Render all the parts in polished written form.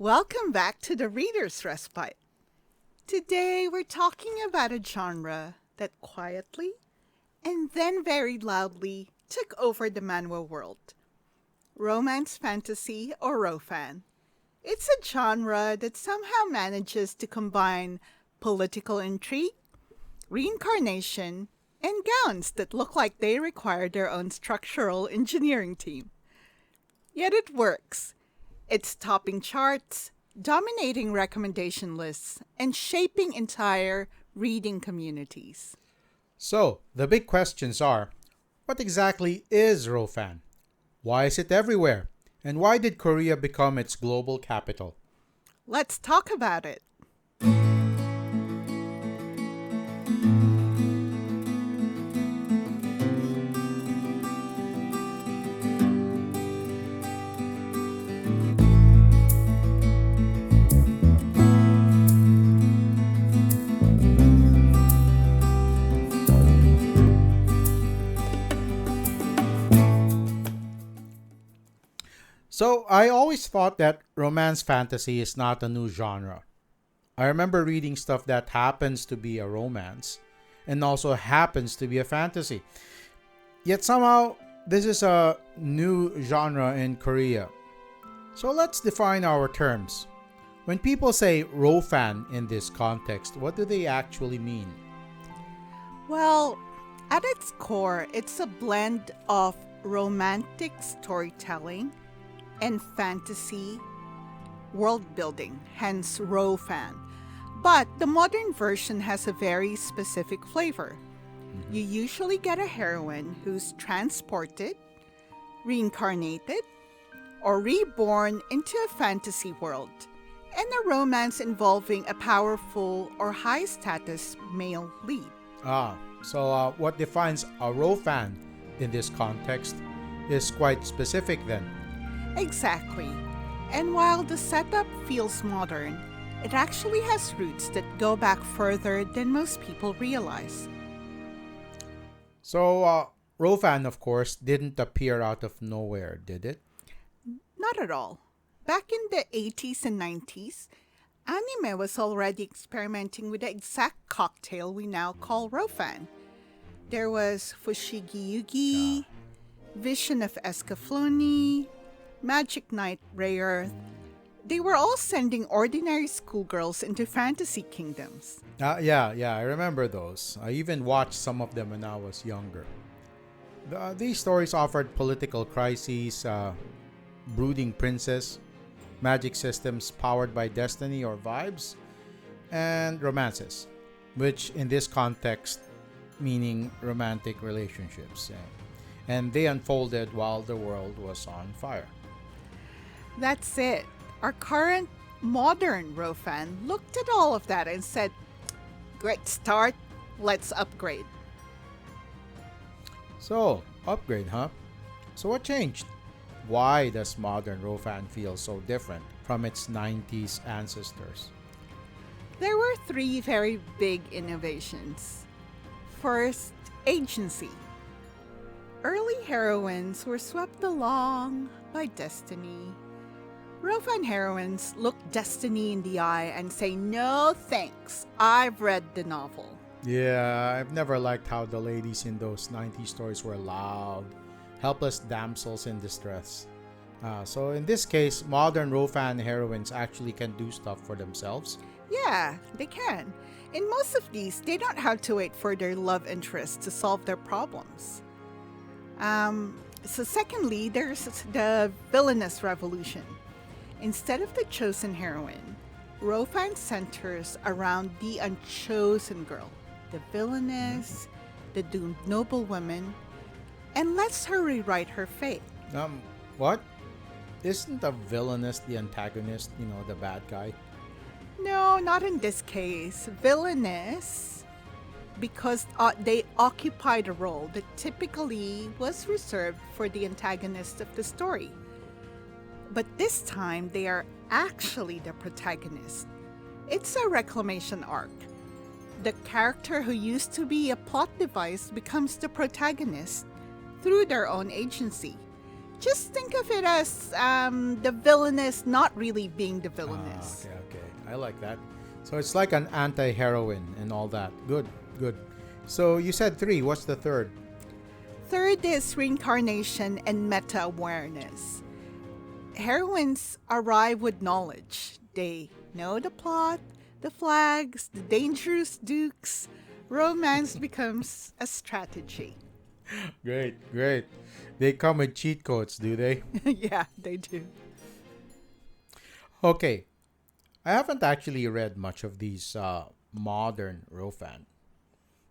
Welcome back to the Reader's Respite. Today we're talking about a genre that quietly and then very loudly took over the manhwa world. Romance fantasy or RoFan. It's a genre that somehow manages to combine political intrigue, reincarnation, and gowns that look like they require their own structural engineering team. Yet it works. It's topping charts, dominating recommendation lists, and shaping entire reading communities. So, the big questions are, what exactly is RoFan? Why is it everywhere? And why did Korea become its global capital? Let's talk about it. So, I always thought that romance fantasy is not a new genre. I remember reading stuff that happens to be a romance and also happens to be a fantasy. Yet somehow, this is a new genre in Korea. So, let's define our terms. When people say RoFan in this context, what do they actually mean? Well, at its core, it's a blend of romantic storytelling and fantasy world building, hence RoFan. But the modern version has a very specific flavor. You usually get a heroine who's transported, reincarnated, or reborn into a fantasy world, and a romance involving a powerful or high status male lead. So what defines a RoFan in this context is quite specific then. Exactly. And while the setup feels modern, it actually has roots that go back further than most people realize. So, RoFan, of course, didn't appear out of nowhere, did it? Not at all. Back in the 80s and 90s, anime was already experimenting with the exact cocktail we now call RoFan. There was Fushigi Yugi, Vision of Escaflowne, Magic Knight Rayearth. They were all sending ordinary schoolgirls into fantasy kingdoms. Yeah, I remember those. I even watched some of them when I was younger. These stories offered political crises, brooding princess, magic systems powered by destiny or vibes, and romances, which in this context, meaning romantic relationships. And they unfolded while the world was on fire. That's it. Our current modern RoFan looked at all of that and said, great start, let's upgrade. So, upgrade, huh? So what changed? Why does modern RoFan feel so different from its 90s ancestors? There were three very big innovations. First, agency. Early heroines were swept along by destiny. RoFan heroines look destiny in the eye and say, no thanks, I've read the novel. Yeah, I've never liked how the ladies in those 90s stories were loud, helpless damsels in distress. So in this case, modern RoFan heroines actually can do stuff for themselves. Yeah, they can. In most of these, they don't have to wait for their love interest to solve their problems. So secondly, there's the villainess revolution. Instead of the chosen heroine, RoFan centers around the unchosen girl, the villainess, the doomed noblewoman, and lets her rewrite her fate. What? Isn't the villainess the antagonist, the bad guy? No, not in this case. Villainess, because they occupied a role that typically was reserved for the antagonist of the story. But this time, they are actually the protagonist. It's a reclamation arc. The character who used to be a plot device becomes the protagonist through their own agency. Just think of it as the villainess not really being the villainess. Okay. I like that. So it's like an anti-heroine and all that. Good, good. So you said 3. What's the third? Third is reincarnation and meta-awareness. Heroines arrive with knowledge. They know the plot, the flags, the dangerous dukes. Romance becomes a strategy. Great, great. They come with cheat codes, do they? Yeah, they do. Okay. I haven't actually read much of these modern RoFan.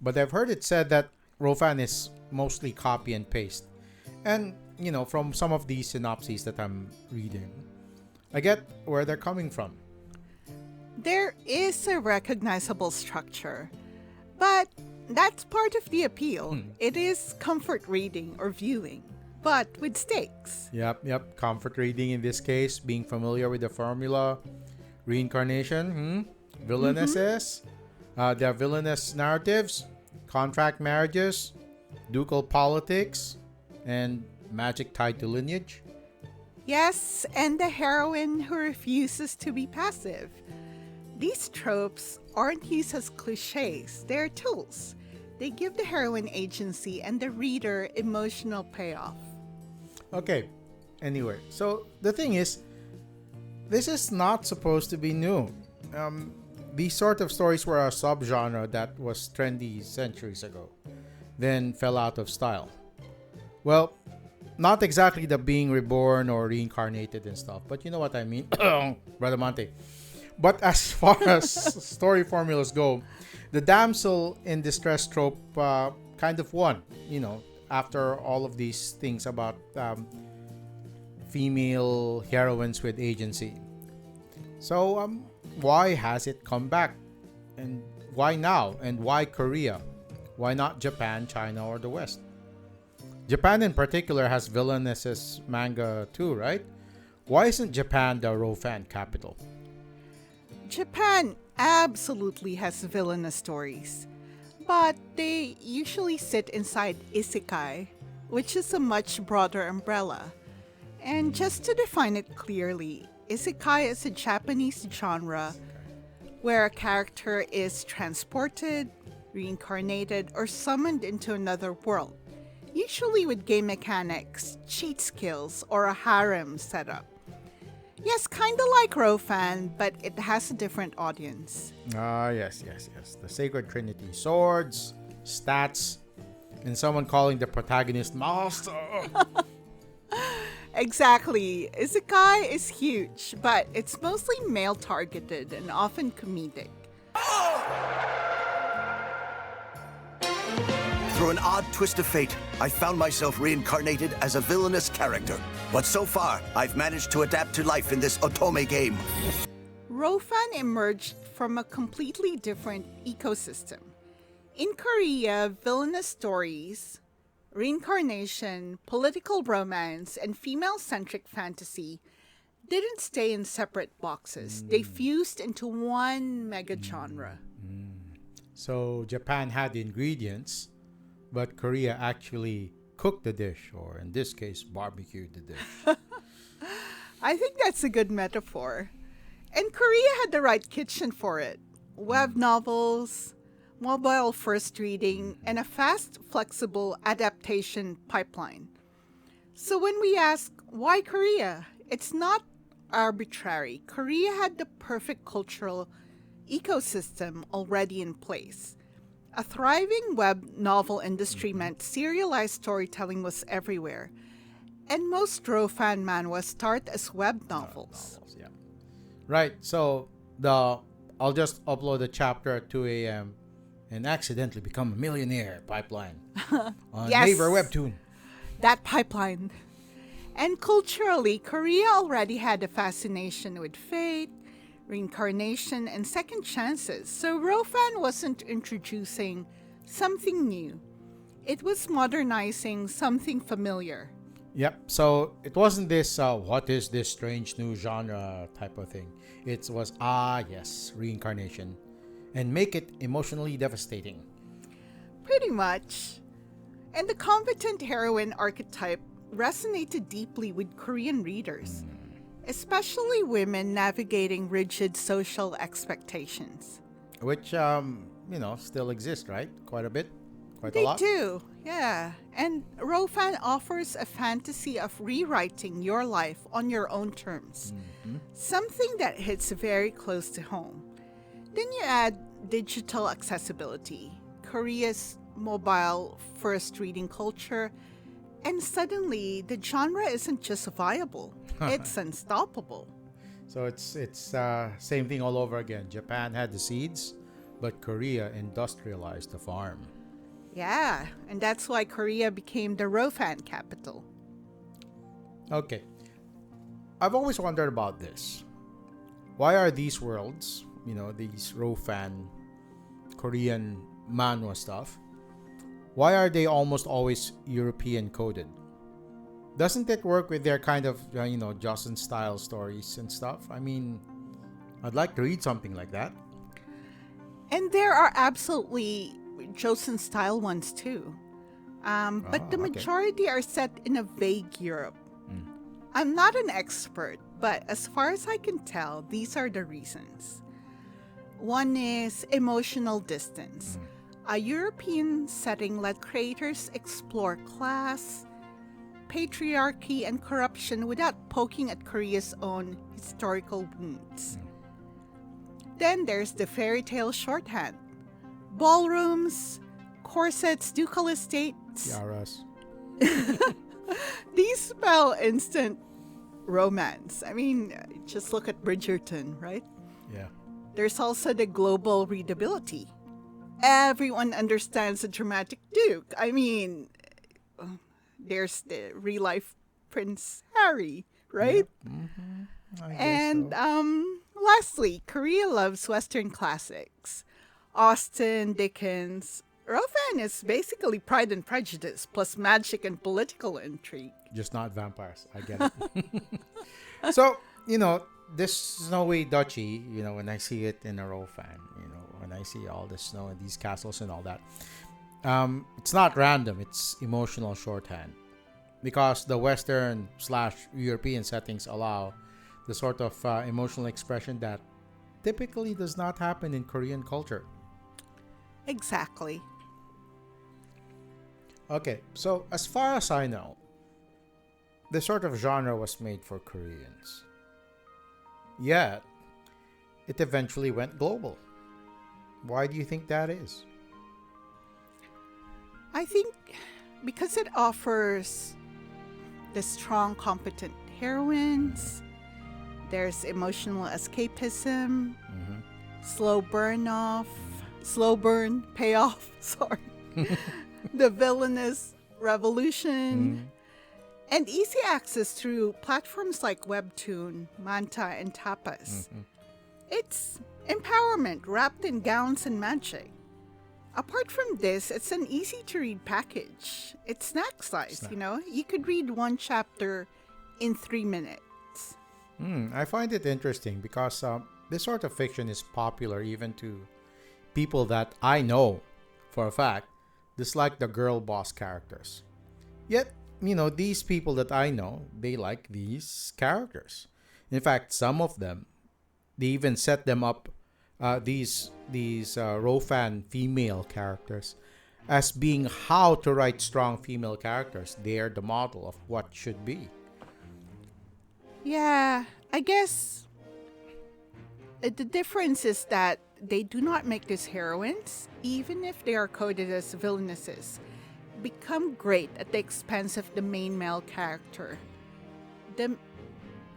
But I've heard it said that RoFan is mostly copy and paste. And, from some of these synopses that I'm reading, I get where they're coming from. There is a recognizable structure, but that's part of the appeal. It is comfort reading or viewing, but with stakes. Yep. Comfort reading in this case, being familiar with the formula, reincarnation, villainesses, their villainous narratives, contract marriages, ducal politics, and magic tied to lineage. Yes, and the heroine who refuses to be passive. These tropes aren't used as cliches, they're tools. They give the heroine agency and the reader emotional payoff. Okay, anyway, so the thing is, this is not supposed to be new. These sort of stories were a subgenre that was trendy centuries ago, then fell out of style. Well, not exactly the being reborn or reincarnated and stuff, but you know what I mean, Brother Monte. But as far as story formulas go, the damsel in distress trope kind of won, after all of these things about female heroines with agency. So, why has it come back? And why now? And why Korea? Why not Japan, China, or the West? Japan in particular has Villainess manga too, right? Why isn't Japan the RoFan capital? Japan absolutely has villainous stories, but they usually sit inside isekai, which is a much broader umbrella. And just to define it clearly, isekai is a Japanese genre where a character is transported, reincarnated, or summoned into another world, usually with game mechanics, cheat skills, or a harem setup. Yes, kinda like RoFan, but it has a different audience. Yes. The Sacred Trinity. Swords, stats, and someone calling the protagonist master. Exactly. Isekai is huge, but it's mostly male-targeted and often comedic. Through an odd twist of fate, I found myself reincarnated as a villainous character. But so far, I've managed to adapt to life in this otome game. RoFan emerged from a completely different ecosystem. In Korea, villainous stories, reincarnation, political romance, and female-centric fantasy didn't stay in separate boxes. They fused into one mega genre. So Japan had the ingredients, but Korea actually cooked the dish, or in this case, barbecued the dish. I think that's a good metaphor. And Korea had the right kitchen for it. Web novels, mobile first reading, and a fast, flexible adaptation pipeline. So when we ask, why Korea? It's not arbitrary. Korea had the perfect cultural ecosystem already in place. A thriving web novel industry meant serialized storytelling was everywhere. And most RoFan manhwa start as web novels. Yeah. Right, so I'll just upload a chapter at 2 a.m. and accidentally become a millionaire pipeline on Yes. Naver Webtoon. That pipeline. And culturally, Korea already had a fascination with fate, reincarnation, and second chances. So RoFan wasn't introducing something new. It was modernizing something familiar. Yep, so it wasn't this, what is this strange new genre type of thing. It was, yes, reincarnation. And make it emotionally devastating. Pretty much. And the competent heroine archetype resonated deeply with Korean readers, especially women navigating rigid social expectations. Which, still exist, right? Quite a bit, quite a They lot. do, yeah. And RoFan offers a fantasy of rewriting your life on your own terms, something that hits very close to home. Then you add digital accessibility, Korea's mobile first reading culture, and suddenly the genre isn't just viable, it's unstoppable. So it's same thing all over again. Japan had the seeds, but Korea industrialized the farm. Yeah, and that's why Korea became the RoFan capital. Okay, I've always wondered about this. Why are these worlds, these RoFan Korean manhwa stuff, why are they almost always European coded? Doesn't it work with their kind of, Jocelyn style stories and stuff? I mean, I'd like to read something like that. And there are absolutely Joseon style ones too. But the okay. majority are set in a vague Europe. I'm not an expert, but as far as I can tell, these are the reasons. One is emotional distance. A European setting let creators explore class, patriarchy, and corruption without poking at Korea's own historical wounds. Then there's the fairy tale shorthand. Ballrooms, corsets, ducal estates. Yaras. These spell instant romance. I mean, just look at Bridgerton, right? Yeah. There's also the global readability. Everyone understands the dramatic Duke. I mean, there's the real life Prince Harry, right? I guess And so. lastly, Korea loves Western classics. Austen, Dickens. RoFan is basically Pride and Prejudice plus magic and political intrigue. Just not vampires. I get it. So, this snowy duchy, when I see it in a RoFan, when I see all this snow and these castles and all that, it's not random. It's emotional shorthand. Because the Western/European settings allow the sort of emotional expression that typically does not happen in Korean culture. Exactly. Okay, so as far as I know, this sort of genre was made for Koreans. Yet, it eventually went global. Why do you think that is? I think because it offers the strong, competent heroines, there's emotional escapism, slow burn payoff, sorry, the villainous revolution, and easy access through platforms like Webtoon, Manta, and Tapas. It's empowerment wrapped in gowns and magic. Apart from this, it's an easy to read package. It's snack size, You could read one chapter in 3 minutes. I find it interesting because this sort of fiction is popular even to people that I know for a fact dislike the girl boss characters. Yet, these people that I know, they like these characters. In fact, some of them, they even set them up, these RoFan female characters, as being how to write strong female characters. They're the model of what should be. Yeah, I guess the difference is that they do not make these heroines, even if they are coded as villainesses, become great at the expense of the main male character. The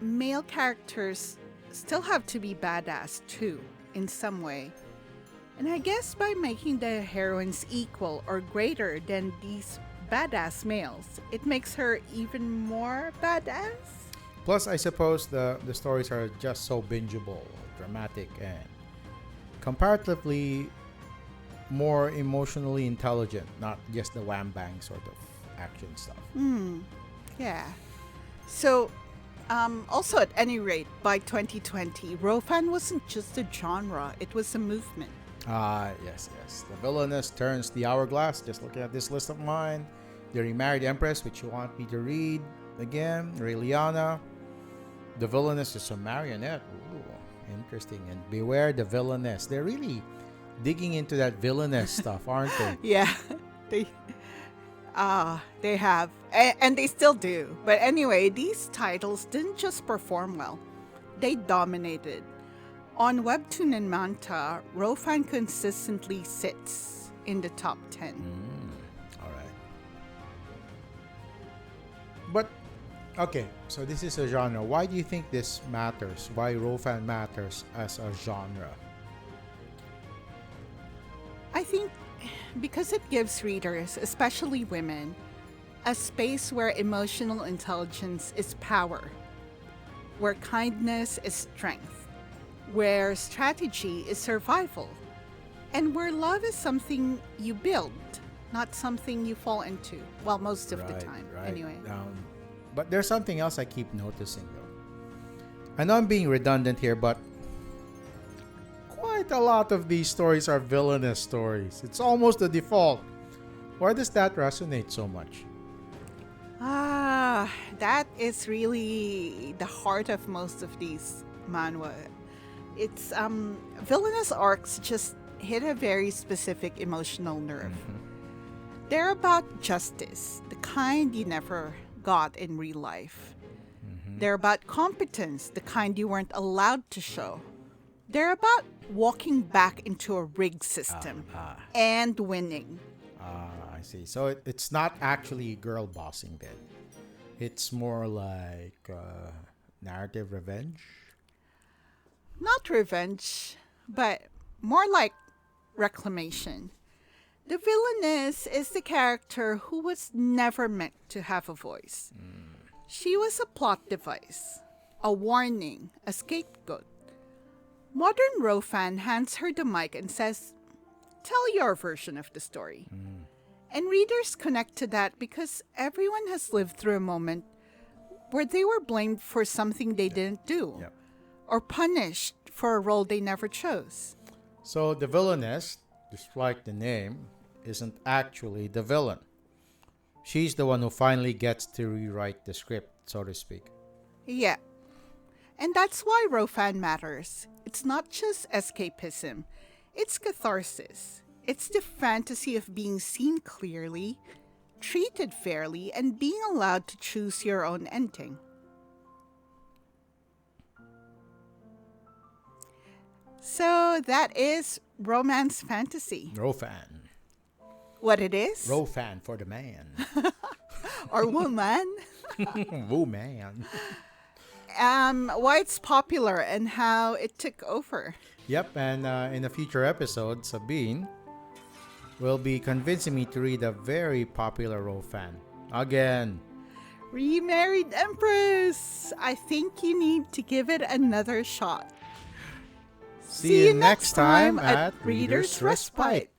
male characters still have to be badass too, in some way. And I guess by making the heroines equal or greater than these badass males, it makes her even more badass. Plus, I suppose the stories are just so bingeable, dramatic, and comparatively more emotionally intelligent, not just the wham bang sort of action stuff. Yeah. So, also at any rate, by 2020, RoFan wasn't just a genre, it was a movement. Yes. The Villainess turns the hourglass. Just looking at this list of mine, The Remarried Empress, which you want me to read again. Raeliana. The Villainess is a marionette. Ooh, interesting. And Beware the Villainess. They're really digging into that villainous stuff, aren't they? Yeah, they they have, and they still do. But anyway, these titles didn't just perform well; they dominated. On Webtoon and Manta, RoFan consistently sits in the top 10. All right. But, okay, so this is a genre. Why do you think this matters? Why RoFan matters as a genre? I think because it gives readers, especially women, a space where emotional intelligence is power, where kindness is strength, where strategy is survival, and where love is something you build, not something you fall into. Well, most of the time, anyway. But there's something else I keep noticing, though. I know I'm being redundant here, but quite a lot of these stories are villainous stories. It's almost the default. Why does that resonate so much? That is really the heart of most of these manhwa. It's villainous arcs just hit a very specific emotional nerve. They're about justice, the kind you never got in real life. They're about competence, the kind you weren't allowed to show. They're about walking back into a rigged system and winning. I see. So it's not actually girl bossing then. It's more like narrative revenge. Not revenge, but more like reclamation. The villainess is the character who was never meant to have a voice. She was a plot device, a warning, a scapegoat. Modern RoFan hands her the mic and says, "Tell your version of the story." And readers connect to that because everyone has lived through a moment where they were blamed for something they didn't do, or punished for a role they never chose. So the villainess, just like the name, isn't actually the villain. She's the one who finally gets to rewrite the script, so to speak. Yeah. And that's why RoFan matters. It's not just escapism, it's catharsis. It's the fantasy of being seen clearly, treated fairly, and being allowed to choose your own ending. So that is romance fantasy. RoFan. What it is? RoFan for the man. Or woman. Woman. Why it's popular and how it took over. Yep, and in a future episode, Sabine will be convincing me to read a very popular RoFan. Again. Remarried Empress! I think you need to give it another shot. See you next time at Reader's Respite.